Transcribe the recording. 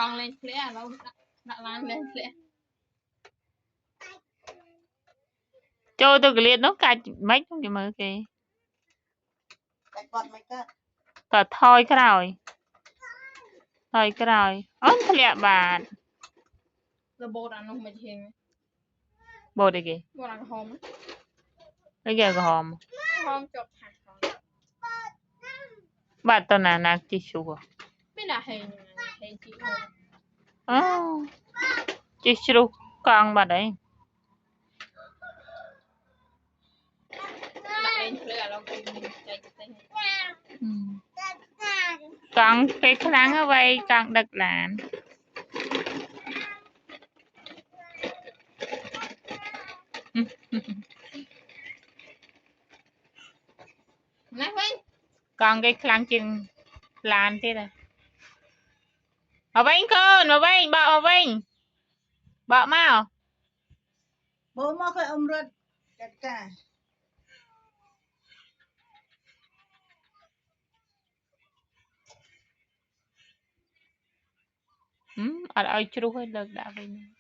con lên lẽ lâu đặt lan lên lẽ cho tôi cái liệt nó cạch mấy trong cái mơ kì tỏ thôi cái rồi ớn thật lẹ bạn rồi bột ăn không mệt hiền bồ đây kì bột ăn hôm cái kìa hôm chọc hạt bạn tao nà nạc chi chú biết là hình chị hôm chi chú con bạn đấy đặt lên lẽ lâu chạy chạy con cái kháng ở đây con đực làn nãy vậy con cái kháng chừng làn thế này ở bên con ở bên bọ ở bên bọ mau bố mà khơi ông rớt tất cả ở đây chú hơi lực đã bên